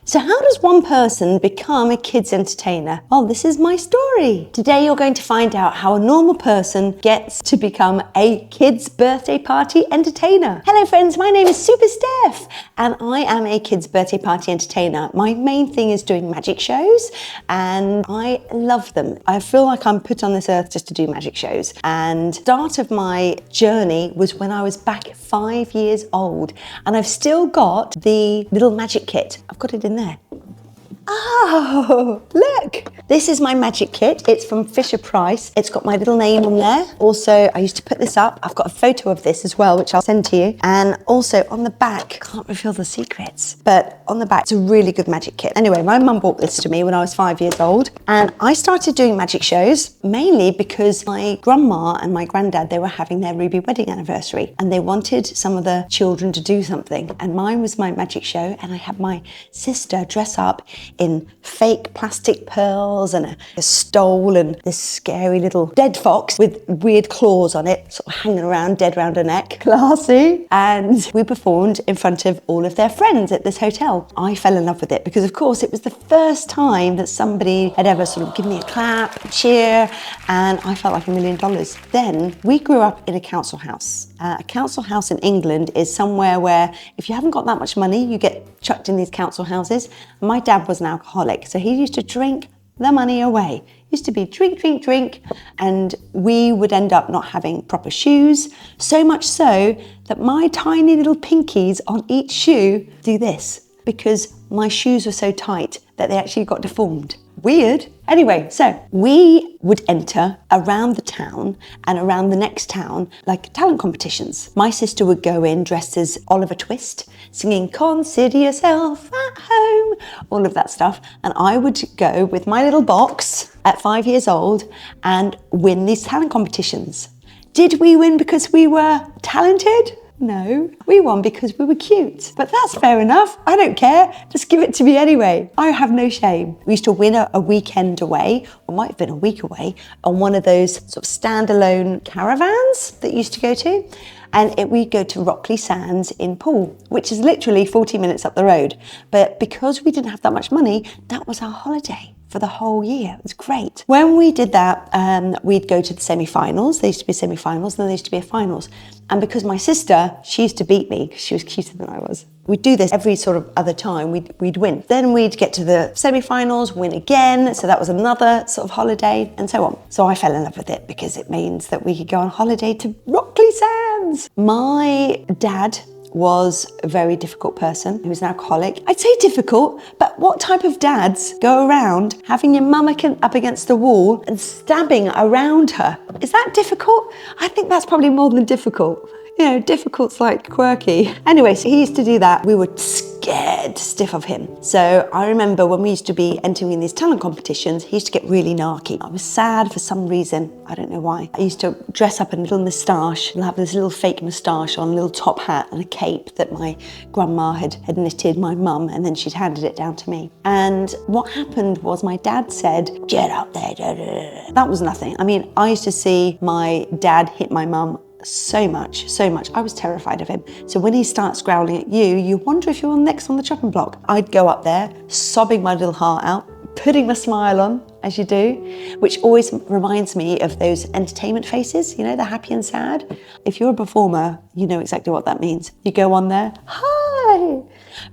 So how does one person become a kids entertainer? Well, this is my story. Today you're going to find out how a normal person gets to become a kids birthday party entertainer. Hello friends, my name is Super Steph and I am a kids birthday party entertainer. My main thing is doing magic shows and I love them. I feel like I'm put on this earth just to do magic shows. And the start of my journey was when I was back 5 years old and I've still got the little magic kit. I've got it in there. Oh, look. This is my magic kit. It's from Fisher-Price. It's got my little name on there. Also, I used to put this up. I've got a photo of this as well, which I'll send to you. And also on the back, can't reveal the secrets, but on the back, it's a really good magic kit. Anyway, my mum bought this to me when I was 5 years old. And I started doing magic shows mainly because my grandma and my granddad, they were having their Ruby wedding anniversary and they wanted some of the children to do something. And mine was my magic show. And I had my sister dress up in fake plastic pearls and a stole and this scary little dead fox with weird claws on it, sort of hanging around, dead round her neck. Classy. And we performed in front of all of their friends at this hotel. I fell in love with it because, of course, it was the first time that somebody had ever sort of given me a clap, a cheer, and I felt like $1 million. Then we grew up in a council house. A council house in England is somewhere where if you haven't got that much money, you get chucked in these council houses. My dad was an alcoholic, so he used to drink the money away. Used to be drink, drink, drink, and we would end up not having proper shoes, so much so that my tiny little pinkies on each shoe do this because my shoes were so tight that they actually got deformed. Weird. Anyway, so we would enter around the town and around the next town like talent competitions. My sister would go in dressed as Oliver Twist, singing "Consider Yourself at Home," all of that stuff. And I would go with my little box at 5 years old and win these talent competitions. Did we win because we were talented? No, we won because we were cute. But that's fair enough. I don't care. Just give it to me anyway. I have no shame. We used to win a weekend away, or might have been a week away, on one of those sort of standalone caravans that you used to go to. And we'd go to Rockley Sands in Poole, which is literally 40 minutes up the road. But because we didn't have that much money, that was our holiday for the whole year. It was great. When we did that, we'd go to the semi-finals. There used to be semi-finals, and then there used to be a finals. And because my sister, she used to beat me because she was cuter than I was. We'd do this every sort of other time, we'd win. Then we'd get to the semi-finals, win again. So that was another sort of holiday and so on. So I fell in love with it because it means that we could go on holiday to Rockley Sands. My dad was a very difficult person. He was an alcoholic. I'd say difficult, but what type of dads go around having your mum up against the wall and stabbing around her? Is that difficult? I think that's probably more than difficult. You know, difficult's like quirky. Anyway, so he used to do that. We were scared stiff of him. So I remember when we used to be entering these talent competitions, he used to get really narky. I was sad for some reason. I don't know why. I used to dress up in a little moustache and have this little fake moustache on, a little top hat and a cape that my grandma had knitted, my mum, and then she'd handed it down to me. And what happened was my dad said, "Get up there." That was nothing. I mean, I used to see my dad hit my mum so much. I was terrified of him. So when he starts growling at you, you wonder if you're next on the chopping block. I'd go up there, sobbing my little heart out, putting my smile on, as you do, which always reminds me of those entertainment faces, you know, the happy and sad. If you're a performer, you know exactly what that means. You go on there, hi.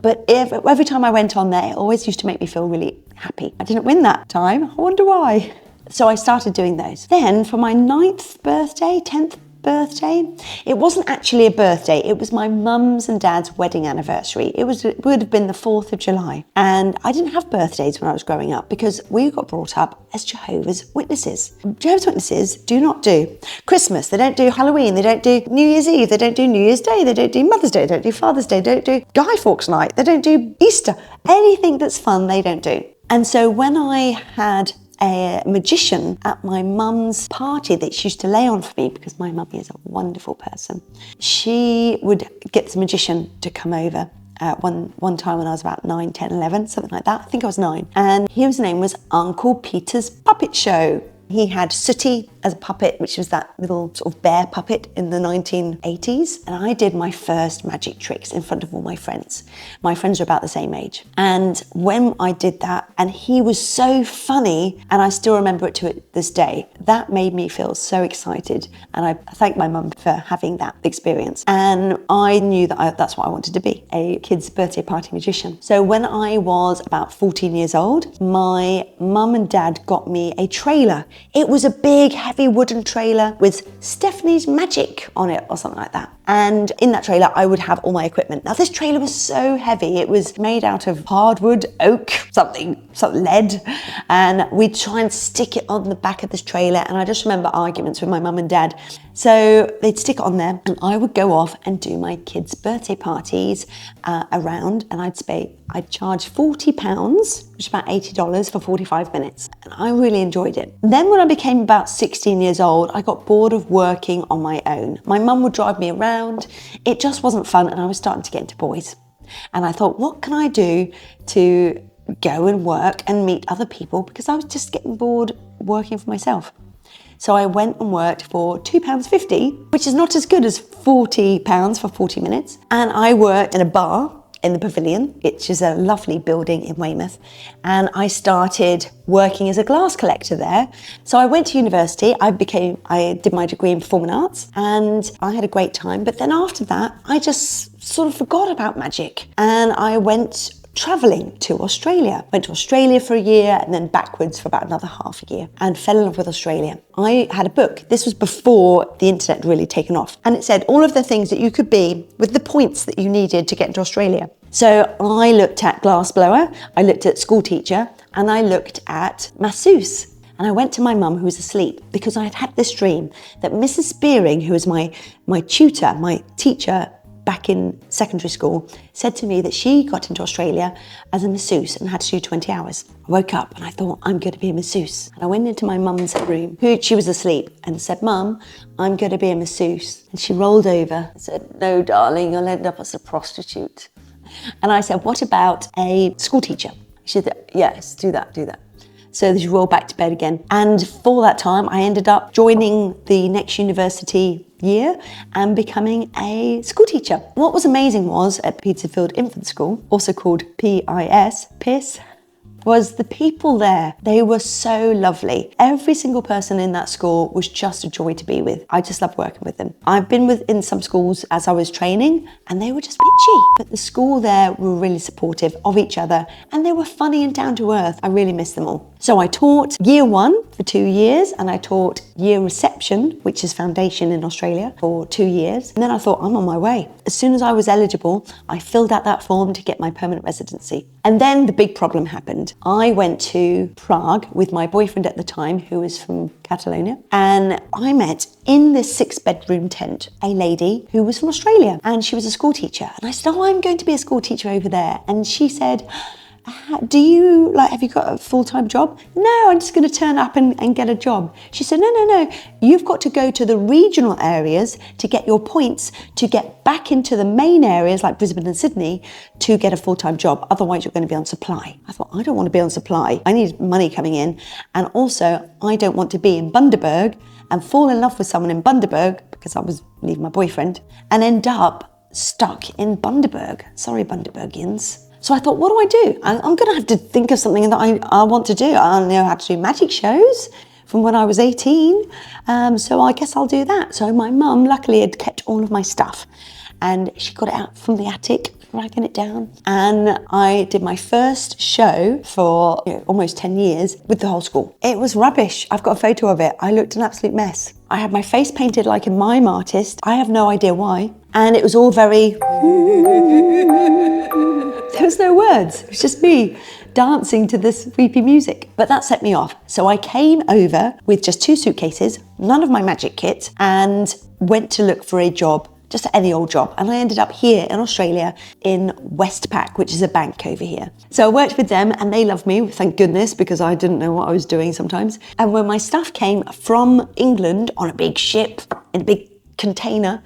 But every time I went on there, it always used to make me feel really happy. I didn't win that time. I wonder why. So I started doing those. Then for my 10th birthday, it wasn't actually a birthday, it was my mum's and dad's wedding anniversary. It would have been the 4th of July. And I didn't have birthdays when I was growing up because we got brought up as Jehovah's Witnesses. Jehovah's Witnesses do not do Christmas, they don't do Halloween, they don't do New Year's Eve, they don't do New Year's Day, they don't do Mother's Day, they don't do Father's Day, they don't do Guy Fawkes Night, they don't do Easter. Anything that's fun, they don't do. And so when I had a magician at my mum's party that she used to lay on for me because my mummy is a wonderful person. She would get this magician to come over one time when I was about 9, 10, 11, something like that. I think I was 9. And his name was Uncle Peter's Puppet Show. He had sooty as a puppet, which was that little sort of bear puppet in the 1980s. And I did my first magic tricks in front of all my friends. My friends are about the same age. And when I did that, and he was so funny, and I still remember it to this day, that made me feel so excited. And I thank my mum for having that experience. And I knew that that's what I wanted to be, a kid's birthday party magician. So when I was about 14 years old, my mum and dad got me a trailer. It was a big, heavy wooden trailer with Stephanie's Magic on it or something like that. And in that trailer, I would have all my equipment. Now, this trailer was so heavy. It was made out of hardwood, oak, something lead. And we'd try and stick it on the back of this trailer. And I just remember arguments with my mum and dad. So they'd stick it on there and I would go off and do my kids' birthday parties around. And I'd charge £40, which is about $80 for 45 minutes. And I really enjoyed it. Then when I became about 16 years old, I got bored of working on my own. My mum would drive me around. It just wasn't fun and I was starting to get into boys. And I thought, what can I do to go and work and meet other people? Because I was just getting bored working for myself. So I went and worked for £2.50, which is not as good as £40 for 40 minutes. And I worked in a bar in the Pavilion, which is a lovely building in Weymouth. And I started working as a glass collector there. So I went to university, I did my degree in performing arts and I had a great time. But then after that, I just sort of forgot about magic. And I went traveling to Australia. Went to Australia for a year and then backwards for about another half a year and fell in love with Australia. I had a book. This was before the internet really taken off. And it said all of the things that you could be with the points that you needed to get into Australia. So I looked at glassblower, I looked at school teacher, and I looked at masseuse. And I went to my mum who was asleep because I had had this dream that Mrs. Spearing, who was my tutor, my teacher back in secondary school, said to me that she got into Australia as a masseuse and had to do 20 hours. I woke up and I thought, I'm going to be a masseuse. And I went into my mum's room, she was asleep, and said, Mum, I'm going to be a masseuse. And she rolled over and said, no, darling, you'll end up as a prostitute. And I said, what about a school teacher? She said, yes, do that. So she rolled back to bed again. And for that time, I ended up joining the next university year and becoming a school teacher. What was amazing was at Petersfield Infant School, also called PIS, was the people there. They were so lovely. Every single person in that school was just a joy to be with. I just loved working with them. I've been in some schools as I was training and they were just bitchy, but the school there were really supportive of each other and they were funny and down to earth. I really miss them all. So I taught year 1 for 2 years and I taught year reception, which is foundation in Australia, for 2 years. And then I thought, I'm on my way. As soon as I was eligible, I filled out that form to get my permanent residency. And then the big problem happened. I went to Prague with my boyfriend at the time, who was from Catalonia, and I met in this 6-bedroom tent a lady who was from Australia and she was a school teacher. And I said, oh, I'm going to be a school teacher over there. And she said, have you got a full-time job? No, I'm just going to turn up and get a job. She said, no, you've got to go to the regional areas to get your points to get back into the main areas like Brisbane and Sydney to get a full-time job. Otherwise, you're going to be on supply. I thought, I don't want to be on supply. I need money coming in. And also, I don't want to be in Bundaberg and fall in love with someone in Bundaberg because I was leaving my boyfriend and end up stuck in Bundaberg. Sorry, Bundabergians. So I thought, what do I do? I'm going to have to think of something that I want to do. I know how to do magic shows from when I was 18. So I guess I'll do that. So my mum luckily had kept all of my stuff and she got it out from the attic, dragging it down. And I did my first show for almost 10 years with the whole school. It was rubbish. I've got a photo of it. I looked an absolute mess. I had my face painted like a mime artist. I have no idea why. And it was all very... There was no words. It was just me dancing to this weepy music. But that set me off. So I came over with just 2 suitcases, none of my magic kit, and went to look for a job, just any old job. And I ended up here in Australia in Westpac, which is a bank over here. So I worked with them and they loved me, thank goodness, because I didn't know what I was doing sometimes. And when my stuff came from England on a big ship, in a big container,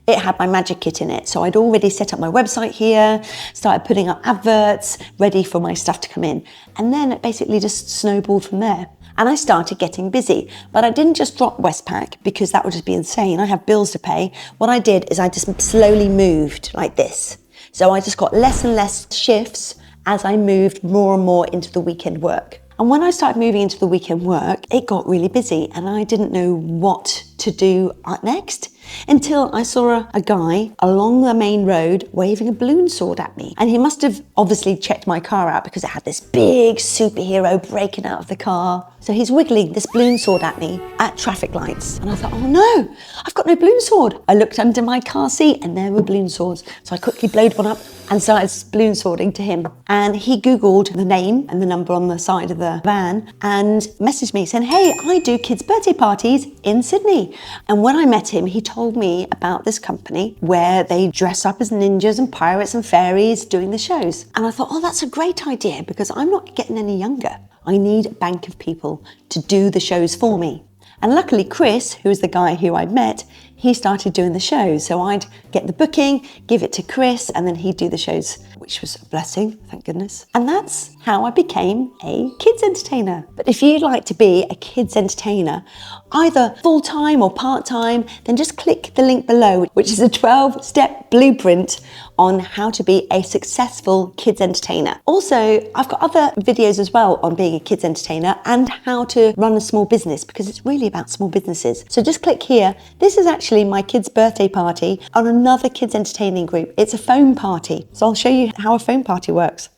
it had my magic kit in it. So I'd already set up my website here, started putting up adverts, ready for my stuff to come in. And then it basically just snowballed from there. And I started getting busy, but I didn't just drop Westpac because that would just be insane. I have bills to pay. What I did is I just slowly moved like this. So I just got less and less shifts as I moved more and more into the weekend work. And when I started moving into the weekend work, it got really busy and I didn't know what to do next until I saw a guy along the main road waving a balloon sword at me. And he must have obviously checked my car out because it had this big superhero breaking out of the car. So he's wiggling this balloon sword at me at traffic lights. And I thought, oh no, I've got no balloon sword. I looked under my car seat and there were balloon swords. So I quickly blowed one up and started balloon swording to him. And he Googled the name and the number on the side of the van and messaged me saying, hey, I do kids' birthday parties in Sydney. And when I met him, he told me about this company where they dress up as ninjas and pirates and fairies doing the shows. And I thought, oh, that's a great idea because I'm not getting any younger. I need a bank of people to do the shows for me. And luckily, Chris, who was the guy who I'd met, he started doing the shows. So I'd get the booking, give it to Chris, and then he'd do the shows, which was a blessing, thank goodness. And that's how I became a kids entertainer. But if you'd like to be a kids entertainer, either full-time or part-time, then just click the link below, which is a 12-step blueprint on how to be a successful kids entertainer. Also, I've got other videos as well on being a kids entertainer and how to run a small business because it's really about small businesses. So just click here. This is actually my kid's birthday party on another kids entertaining group. It's a phone party. So I'll show you how a phone party works.